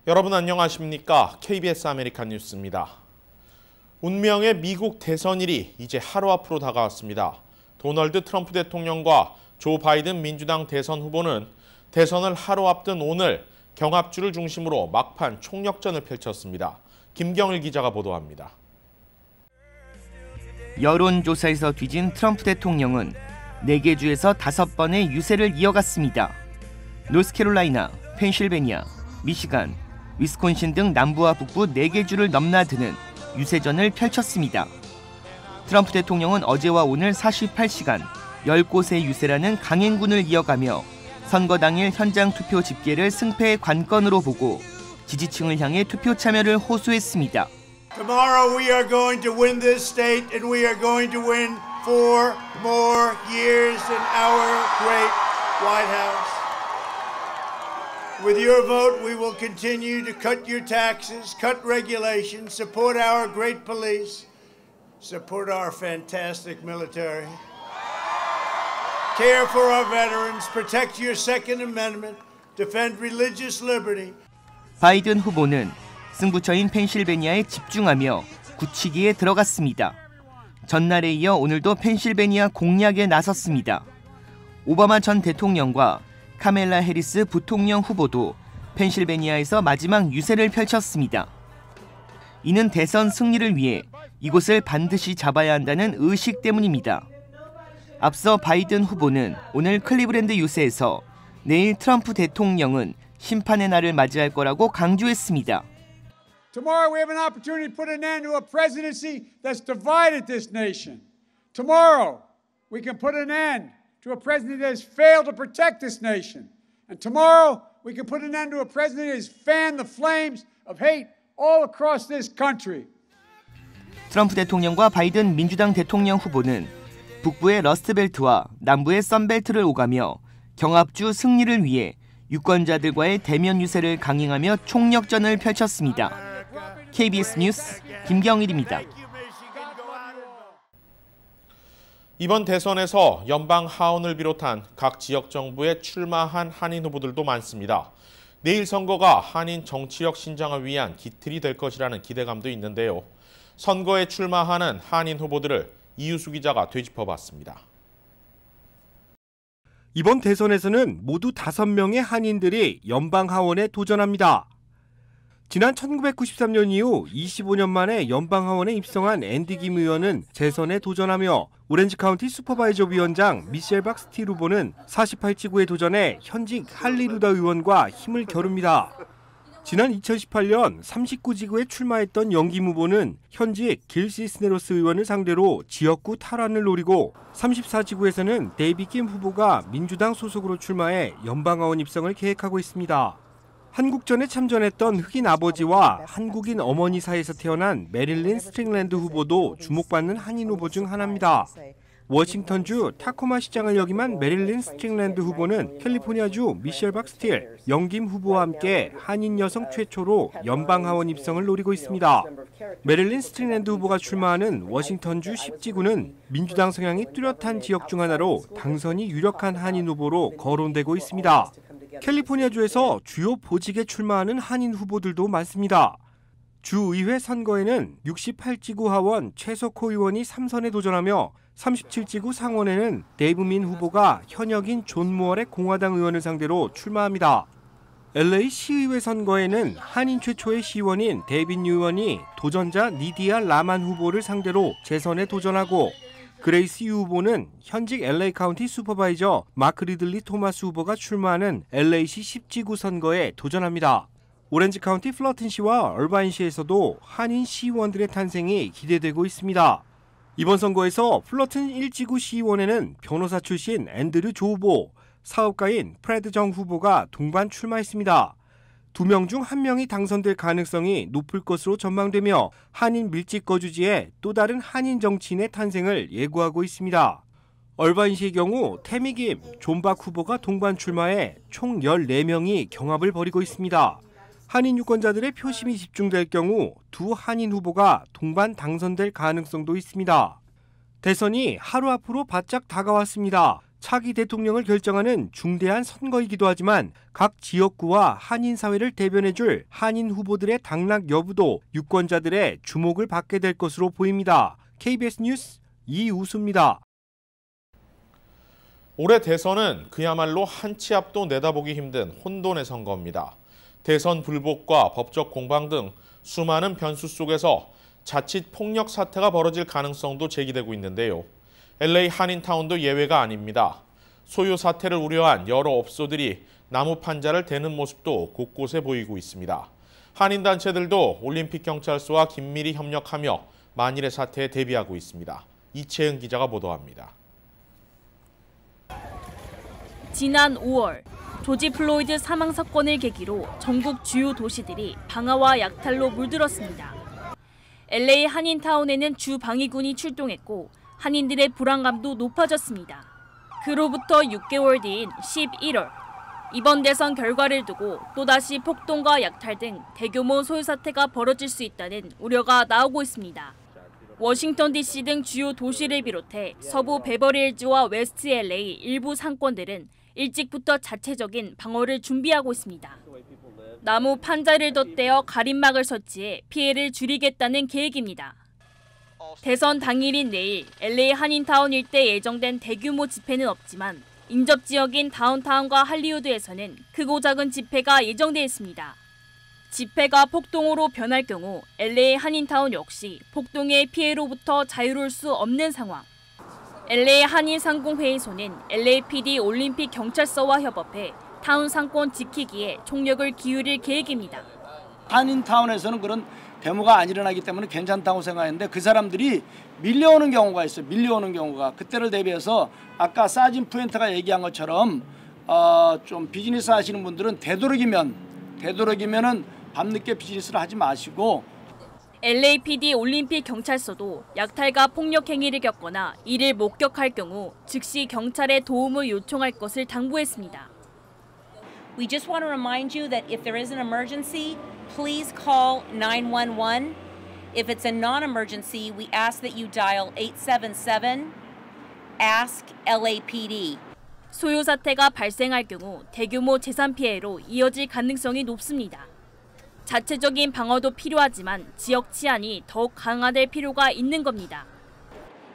여러분 안녕하십니까? KBS 아메리칸 뉴스입니다. 운명의 미국 대선일이 이제 하루 앞으로 다가왔습니다. 도널드 트럼프 대통령과 조 바이든 민주당 대선 후보는 대선을 하루 앞둔 오늘 경합주를 중심으로 막판 총력전을 펼쳤습니다. 김경일 기자가 보도합니다. 여론조사에서 뒤진 트럼프 대통령은 4개 주에서 5번의 유세를 이어갔습니다. 노스캐롤라이나, 펜실베니아, 미시간, 위스콘신 등 남부와 북부 4개 주를 넘나드는 유세전을 펼쳤습니다. 트럼프 대통령은 어제와 오늘 48시간 10곳의 유세라는 강행군을 이어가며 선거 당일 현장 투표 집계를 승패의 관건으로 보고 지지층을 향해 투표 참여를 호소했습니다. Tomorrow we are going to win this state and we are going to win 4 more years in our great White House. With your vote, we will continue to cut your taxes, cut regulations, support our great police, support our fantastic military, care for our veterans, protect your Second Amendment, defend religious liberty. 바이든 후보는 승부처인 펜실베니아에 집중하며 굳히기에 들어갔습니다. 전날에 이어 오늘도 펜실베니아 공략에 나섰습니다. 오바마 전 대통령과 카멜라 해리스 부통령 후보도 펜실베니아에서 마지막 유세를 펼쳤습니다. 이는 대선 승리를 위해 이곳을 반드시 잡아야 한다는 의식 때문입니다. 앞서 바이든 후보는 오늘 클리브랜드 유세에서 내일 트럼프 대통령은 심판의 날을 맞이할 거라고 강조했습니다. Tomorrow we have an opportunity to put an end to a presidency that's divided this nation. Tomorrow we can put an end to a president that has failed to protect this nation. And tomorrow we can put an end to a president that has fanned the flames of hate all across this country. 트럼프 대통령과 바이든 민주당 대통령 후보는 북부의 러스트벨트와 남부의 썬벨트를 오가며 경합주 승리를 위해 유권자들과의 대면 유세를 강행하며 총력전을 펼쳤습니다. KBS 뉴스 김경일입니다. 이번 대선에서 연방 하원을 비롯한 각 지역 정부에 출마한 한인 후보들도 많습니다. 내일 선거가 한인 정치력 신장을 위한 기틀이 될 것이라는 기대감도 있는데요. 선거에 출마하는 한인 후보들을 이유수 기자가 되짚어봤습니다. 이번 대선에서는 모두 5명의 한인들이 연방 하원에 도전합니다. 지난 1993년 이후 25년 만에 연방 하원에 입성한 앤디 김 의원은 재선에 도전하며 오렌지 카운티 슈퍼바이저 위원장 미셸 박스틸 후보는 48지구에 도전해 현직 할리 루다 의원과 힘을 겨룹니다. 지난 2018년 39지구에 출마했던 영김 후보는 현직 길 시스네로스 의원을 상대로 지역구 탈환을 노리고 34지구에서는 데이비 김 후보가 민주당 소속으로 출마해 연방하원 입성을 계획하고 있습니다. 한국전에 참전했던 흑인 아버지와 한국인 어머니 사이에서 태어난 메릴린 스트링랜드 후보도 주목받는 한인 후보 중 하나입니다. 워싱턴주 타코마 시장을 역임한 메릴린 스트링랜드 후보는 캘리포니아주 미셸 박스틸, 영김 후보와 함께 한인 여성 최초로 연방하원 입성을 노리고 있습니다. 메릴린 스트링랜드 후보가 출마하는 워싱턴주 10지구는 민주당 성향이 뚜렷한 지역 중 하나로 당선이 유력한 한인 후보로 거론되고 있습니다. 캘리포니아주에서 주요 보직에 출마하는 한인 후보들도 많습니다. 주의회 선거에는 68지구 하원 최석호 의원이 3선에 도전하며 37지구 상원에는 데이브 민 후보가 현역인 존 무얼의 공화당 의원을 상대로 출마합니다. LA 시의회 선거에는 한인 최초의 시의원인 데이빗 유 의원이 도전자 니디아 라만 후보를 상대로 재선에 도전하고 그레이스 유 후보는 현직 LA 카운티 슈퍼바이저 마크 리들리 토마스 후보가 출마하는 LA시 10지구 선거에 도전합니다. 오렌지 카운티 플러튼시와 얼바인시에서도 한인 시의원들의 탄생이 기대되고 있습니다. 이번 선거에서 플러튼 1지구 시의원에는 변호사 출신 앤드류 조 후보, 사업가인 프레드 정 후보가 동반 출마했습니다. 2명 중 1명이 당선될 가능성이 높을 것으로 전망되며 한인 밀집 거주지에 또 다른 한인 정치인의 탄생을 예고하고 있습니다. 얼바인시의 경우 태미 김, 존 박 후보가 동반 출마해 총 14명이 경합을 벌이고 있습니다. 한인 유권자들의 표심이 집중될 경우 두 한인 후보가 동반 당선될 가능성도 있습니다. 대선이 하루 앞으로 바짝 다가왔습니다. 차기 대통령을 결정하는 중대한 선거이기도 하지만 각 지역구와 한인 사회를 대변해줄 한인 후보들의 당락 여부도 유권자들의 주목을 받게 될 것으로 보입니다. KBS 뉴스 이우수입니다. 올해 대선은 그야말로 한 치 앞도 내다보기 힘든 혼돈의 선거입니다. 대선 불복과 법적 공방 등 수많은 변수 속에서 자칫 폭력 사태가 벌어질 가능성도 제기되고 있는데요. LA 한인타운도 예외가 아닙니다. 소요 사태를 우려한 여러 업소들이 나무 판자를 대는 모습도 곳곳에 보이고 있습니다. 한인단체들도 올림픽 경찰서와 긴밀히 협력하며 만일의 사태에 대비하고 있습니다. 이채은 기자가 보도합니다. 지난 5월 조지 플로이드 사망 사건을 계기로 전국 주요 도시들이 방화와 약탈로 물들었습니다. LA 한인타운에는 주 방위군이 출동했고 한인들의 불안감도 높아졌습니다. 그로부터 6개월 뒤인 11월, 이번 대선 결과를 두고 또다시 폭동과 약탈 등 대규모 소요 사태가 벌어질 수 있다는 우려가 나오고 있습니다. 워싱턴 DC 등 주요 도시를 비롯해 서부 베버리힐즈와 웨스트 LA 일부 상권들은 일찍부터 자체적인 방어를 준비하고 있습니다. 나무 판자를 덧대어 가림막을 설치해 피해를 줄이겠다는 계획입니다. 대선 당일인 내일 LA 한인타운 일대 예정된 대규모 집회는 없지만 인접 지역인 다운타운과 할리우드에서는 크고 작은 집회가 예정돼 있습니다. 집회가 폭동으로 변할 경우 LA 한인타운 역시 폭동의 피해로부터 자유로울 수 없는 상황. LA 한인상공회의소는 LAPD 올림픽 경찰서와 협업해 타운 상권 지키기에 총력을 기울일 계획입니다. 한인타운에서는 그런 데모가 안 일어나기 때문에 괜찮다고 생각했는데 그 사람들이 밀려오는 경우가 있어요. 밀려오는 경우가. 그때를 대비해서 아까 사진 푸엔트가 얘기한 것처럼 좀 비즈니스 하시는 분들은 되도록이면은 밤늦게 비즈니스를 하지 마시고 LAPD 올림픽 경찰서도 약탈과 폭력 행위를 겪거나 이를 목격할 경우 즉시 경찰의 도움을 요청할 것을 당부했습니다. We just want to remind you that if there is an emergency, please call 911. If it's a non-emergency, we ask that you dial 877 ask LAPD. 소요 사태가 발생할 경우 대규모 재산 피해로 이어질 가능성이 높습니다. 자체적인 방어도 필요하지만 지역 치안이 더욱 강화될 필요가 있는 겁니다.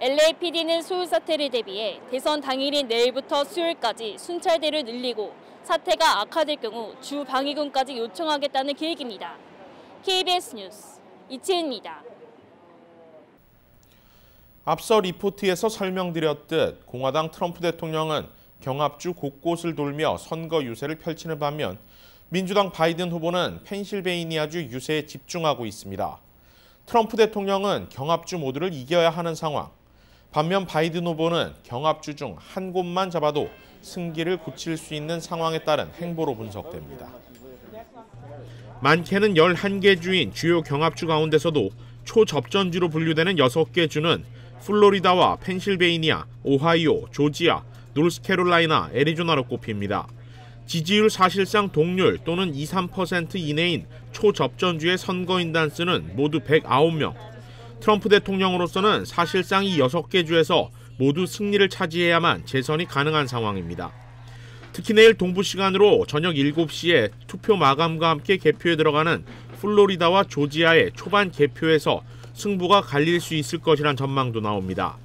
LAPD는 소요 사태를 대비해 대선 당일인 내일부터 수요일까지 순찰대를 늘리고 사태가 악화될 경우 주 방위군까지 요청하겠다는 계획입니다. KBS 뉴스 이채은입니다. 앞서 리포트에서 설명드렸듯 공화당 트럼프 대통령은 경합주 곳곳을 돌며 선거 유세를 펼치는 반면 민주당 바이든 후보는 펜실베이니아주 유세에 집중하고 있습니다. 트럼프 대통령은 경합주 모두를 이겨야 하는 상황. 반면 바이든 후보는 경합주 중 한 곳만 잡아도 승기를 굳힐 수 있는 상황에 따른 행보로 분석됩니다. 많게는 11개 주인 주요 경합주 가운데서도 초접전주로 분류되는 6개 주는 플로리다와 펜실베이니아, 오하이오, 조지아, 노스캐롤라이나, 애리조나로 꼽힙니다. 지지율 사실상 동률 또는 2~3% 이내인 초접전주의 선거인단 수는 모두 109명. 트럼프 대통령으로서는 사실상 이 6개 주에서 모두 승리를 차지해야만 재선이 가능한 상황입니다. 특히 내일 동부 시간으로 저녁 7시에 투표 마감과 함께 개표에 들어가는 플로리다와 조지아의 초반 개표에서 승부가 갈릴 수 있을 것이란 전망도 나옵니다.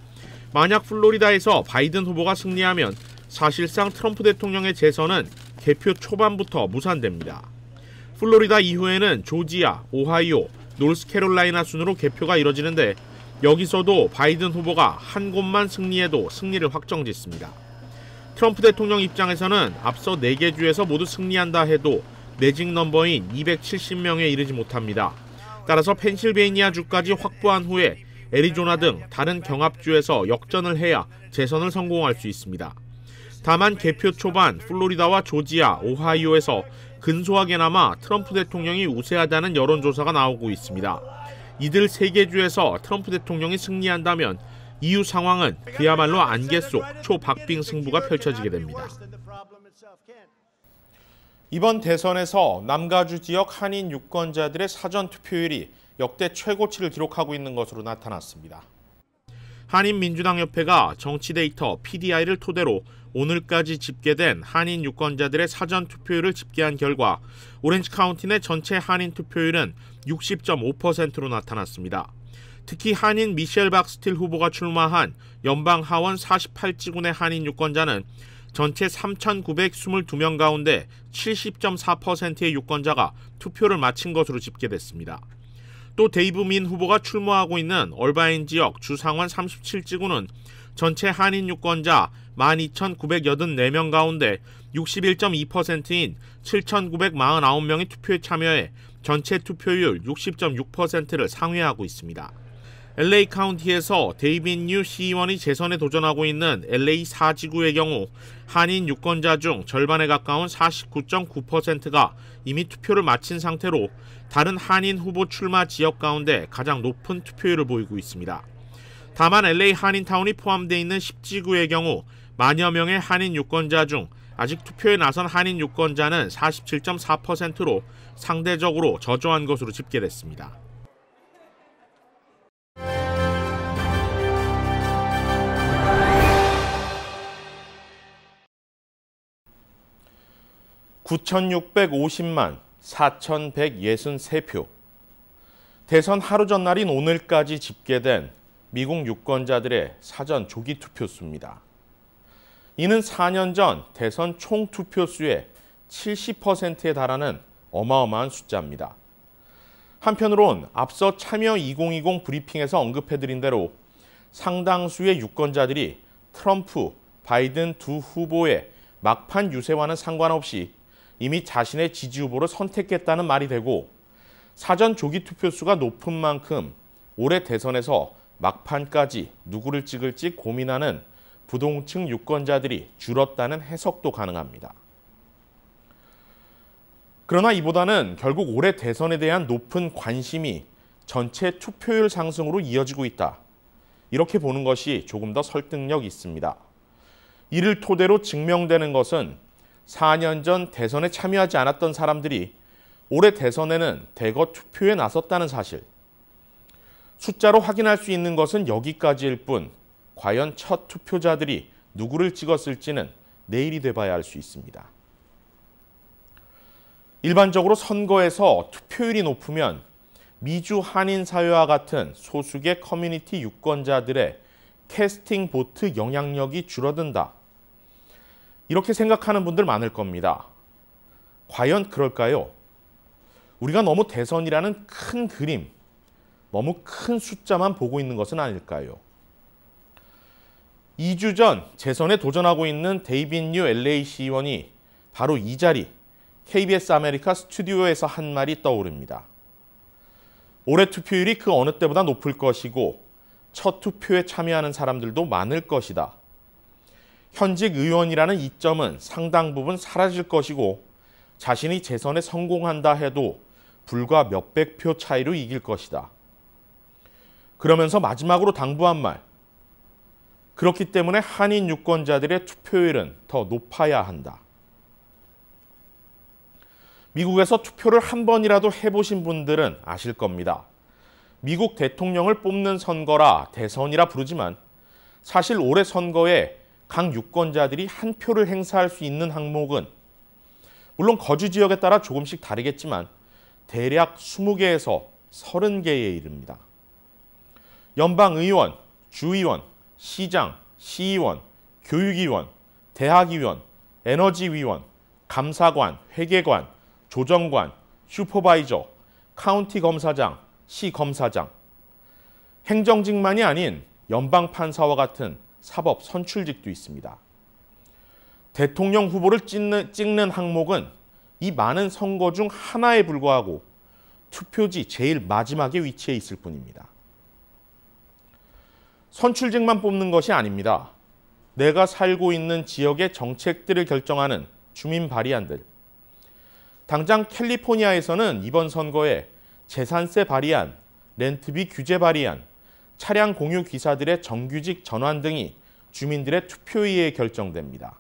만약 플로리다에서 바이든 후보가 승리하면 사실상 트럼프 대통령의 재선은 개표 초반부터 무산됩니다. 플로리다 이후에는 조지아, 오하이오, 노스캐롤라이나 순으로 개표가 이뤄지는데 여기서도 바이든 후보가 한 곳만 승리해도 승리를 확정짓습니다. 트럼프 대통령 입장에서는 앞서 4개 주에서 모두 승리한다 해도 매직 넘버인 270명에 이르지 못합니다. 따라서 펜실베이니아 주까지 확보한 후에 애리조나 등 다른 경합주에서 역전을 해야 재선을 성공할 수 있습니다. 다만 개표 초반 플로리다와 조지아, 오하이오에서 근소하게나마 트럼프 대통령이 우세하다는 여론조사가 나오고 있습니다. 이들 3개 주에서 트럼프 대통령이 승리한다면 이후 상황은 그야말로 안개 속 초박빙 승부가 펼쳐지게 됩니다. 이번 대선에서 남가주 지역 한인 유권자들의 사전 투표율이 역대 최고치를 기록하고 있는 것으로 나타났습니다. 한인민주당협회가 정치데이터 PDI를 토대로 오늘까지 집계된 한인 유권자들의 사전 투표율을 집계한 결과 오렌지 카운티 내 전체 한인 투표율은 60.5%로 나타났습니다. 특히 한인 미셸 박스틸 후보가 출마한 연방 하원 48지군의 한인 유권자는 전체 3,922명 가운데 70.4%의 유권자가 투표를 마친 것으로 집계됐습니다. 또 데이브 민 후보가 출마하고 있는 얼바인 지역 주상원 37지구는 전체 한인 유권자 12,984명 가운데 61.2%인 7,949명이 투표에 참여해 전체 투표율 60.6%를 상회하고 있습니다. LA 카운티에서 데이빗 뉴 시의원이 재선에 도전하고 있는 LA 4지구의 경우 한인 유권자 중 절반에 가까운 49.9%가 이미 투표를 마친 상태로 다른 한인 후보 출마 지역 가운데 가장 높은 투표율을 보이고 있습니다. 다만 LA 한인타운이 포함되어 있는 10지구의 경우 만여 명의 한인 유권자 중 아직 투표에 나선 한인 유권자는 47.4%로 상대적으로 저조한 것으로 집계됐습니다. (9,650만 4,163표). 대선 하루 전날인 오늘까지 집계된 미국 유권자들의 사전 조기 투표수입니다. 이는 4년 전 대선 총 투표수의 70%에 달하는 어마어마한 숫자입니다. 한편으론 앞서 참여 2020 브리핑에서 언급해드린 대로 상당수의 유권자들이 트럼프, 바이든 두 후보의 막판 유세와는 상관없이 이미 자신의 지지 후보를 선택했다는 말이 되고 사전 조기 투표수가 높은 만큼 올해 대선에서 막판까지 누구를 찍을지 고민하는 부동층 유권자들이 줄었다는 해석도 가능합니다. 그러나 이보다는 결국 올해 대선에 대한 높은 관심이 전체 투표율 상승으로 이어지고 있다. 이렇게 보는 것이 조금 더 설득력 있습니다. 이를 토대로 증명되는 것은 4년 전 대선에 참여하지 않았던 사람들이 올해 대선에는 대거 투표에 나섰다는 사실. 숫자로 확인할 수 있는 것은 여기까지일 뿐 과연 첫 투표자들이 누구를 찍었을지는 내일이 돼봐야 알 수 있습니다. 일반적으로 선거에서 투표율이 높으면 미주 한인 사회와 같은 소수의 커뮤니티 유권자들의 캐스팅 보트 영향력이 줄어든다. 이렇게 생각하는 분들 많을 겁니다. 과연 그럴까요? 우리가 너무 대선이라는 큰 그림, 너무 큰 숫자만 보고 있는 것은 아닐까요? 2주 전 재선에 도전하고 있는 데이빗 뉴 LA 시의원이 바로 이 자리, KBS 아메리카 스튜디오에서 한 말이 떠오릅니다. 올해 투표율이 그 어느 때보다 높을 것이고 첫 투표에 참여하는 사람들도 많을 것이다. 현직 의원이라는 이점은 상당 부분 사라질 것이고 자신이 재선에 성공한다 해도 불과 몇백 표 차이로 이길 것이다. 그러면서 마지막으로 당부한 말. 그렇기 때문에 한인 유권자들의 투표율은 더 높아야 한다. 미국에서 투표를 한 번이라도 해보신 분들은 아실 겁니다. 미국 대통령을 뽑는 선거라 대선이라 부르지만 사실 올해 선거에 각 유권자들이 한 표를 행사할 수 있는 항목은 물론 거주 지역에 따라 조금씩 다르겠지만 대략 20개에서 30개에 이릅니다. 연방의원, 주의원, 시장, 시의원, 교육위원, 대학위원, 에너지위원, 감사관, 회계관, 조정관, 슈퍼바이저, 카운티 검사장, 시 검사장, 행정직만이 아닌 연방판사와 같은 사법 선출직도 있습니다. 대통령 후보를 찍는 항목은 이 많은 선거 중 하나에 불과하고 투표지 제일 마지막에 위치해 있을 뿐입니다. 선출직만 뽑는 것이 아닙니다. 내가 살고 있는 지역의 정책들을 결정하는 주민 발의안들. 당장 캘리포니아에서는 이번 선거에 재산세 발의안, 렌트비 규제 발의안, 차량 공유 기사들의 정규직 전환 등이 주민들의 투표에 의해 결정됩니다.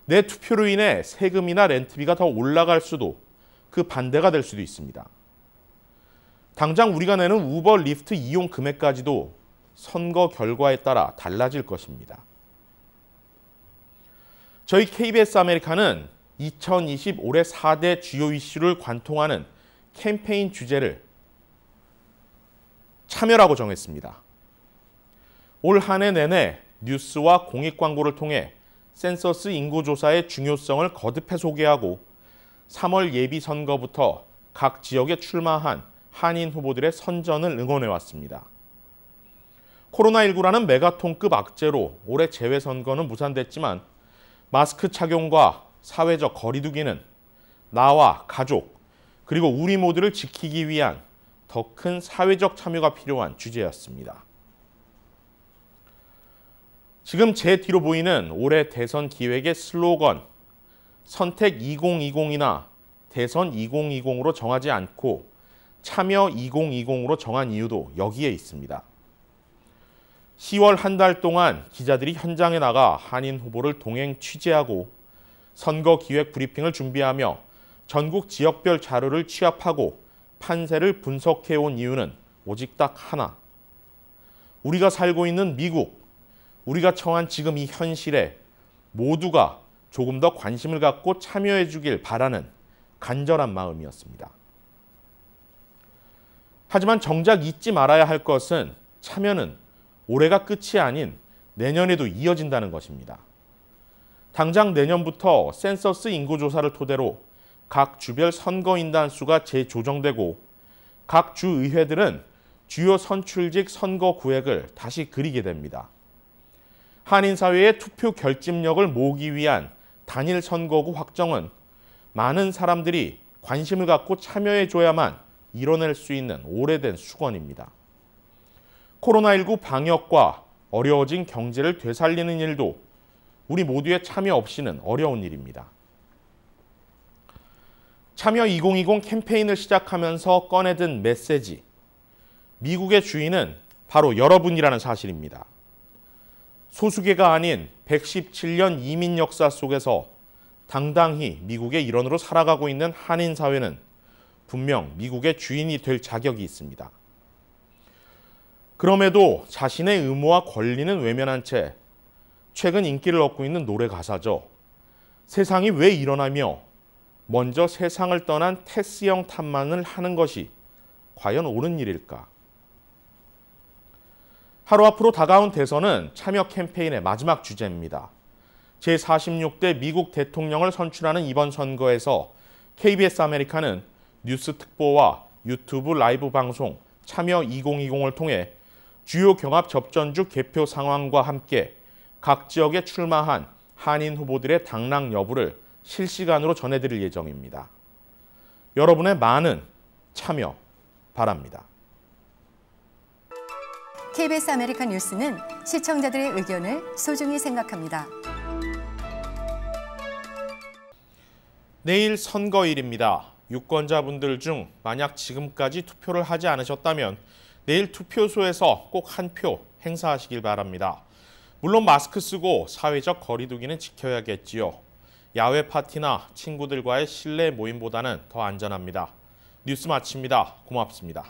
내 투표로 인해 세금이나 렌트비가 더 올라갈 수도 그 반대가 될 수도 있습니다. 당장 우리가 내는 우버, 리프트 이용 금액까지도 선거 결과에 따라 달라질 것입니다. 저희 KBS 아메리카는 2020 올해 4대 주요 이슈를 관통하는 캠페인 주제를 참여라고 정했습니다. 올 한 해 내내 뉴스와 공익 광고를 통해 센서스 인구조사의 중요성을 거듭해 소개하고 3월 예비선거부터 각 지역에 출마한 한인 후보들의 선전을 응원해왔습니다. 코로나19라는 메가톤급 악재로 올해 재외선거는 무산됐지만 마스크 착용과 사회적 거리 두기는 나와 가족, 그리고 우리 모두를 지키기 위한 더 큰 사회적 참여가 필요한 주제였습니다. 지금 제 뒤로 보이는 올해 대선 기획의 슬로건 선택 2020이나 대선 2020으로 정하지 않고 참여 2020으로 정한 이유도 여기에 있습니다. 10월 한 달 동안 기자들이 현장에 나가 한인 후보를 동행 취재하고 선거 기획 브리핑을 준비하며 전국 지역별 자료를 취합하고 판세를 분석해온 이유는 오직 딱 하나. 우리가 살고 있는 미국, 우리가 처한 지금 이 현실에 모두가 조금 더 관심을 갖고 참여해 주길 바라는 간절한 마음이었습니다. 하지만 정작 잊지 말아야 할 것은 참여는 올해가 끝이 아닌 내년에도 이어진다는 것입니다. 당장 내년부터 센서스 인구조사를 토대로 각 주별 선거인단 수가 재조정되고 각 주의회들은 주요 선출직 선거구획을 다시 그리게 됩니다. 한인 사회의 투표 결집력을 모으기 위한 단일 선거구 확정은 많은 사람들이 관심을 갖고 참여해줘야만 이뤄낼 수 있는 오래된 수건입니다. 코로나19 방역과 어려워진 경제를 되살리는 일도 우리 모두의 참여 없이는 어려운 일입니다. 참여 2020 캠페인을 시작하면서 꺼내든 메시지, 미국의 주인은 바로 여러분이라는 사실입니다. 소수계가 아닌 117년 이민 역사 속에서 당당히 미국의 일원으로 살아가고 있는 한인 사회는 분명 미국의 주인이 될 자격이 있습니다. 그럼에도 자신의 의무와 권리는 외면한 채 최근 인기를 얻고 있는 노래 가사죠. 세상이 왜 일어나며 먼저 세상을 떠난 테스형 탐만을 하는 것이 과연 옳은 일일까? 하루 앞으로 다가온 대선은 참여 캠페인의 마지막 주제입니다. 제46대 미국 대통령을 선출하는 이번 선거에서 KBS 아메리카는 뉴스 특보와 유튜브 라이브 방송 참여 2020을 통해 주요 경합 접전주 개표 상황과 함께 각 지역에 출마한 한인 후보들의 당락 여부를 실시간으로 전해드릴 예정입니다. 여러분의 많은 참여 바랍니다. KBS 아메리칸 뉴스는 시청자들의 의견을 소중히 생각합니다. 내일 선거일입니다. 유권자분들 중 만약 지금까지 투표를 하지 않으셨다면 내일 투표소에서 꼭 한 표 행사하시길 바랍니다. 물론 마스크 쓰고 사회적 거리 두기는 지켜야겠지요. 야외 파티나 친구들과의 실내 모임보다는 더 안전합니다. 뉴스 마칩니다. 고맙습니다.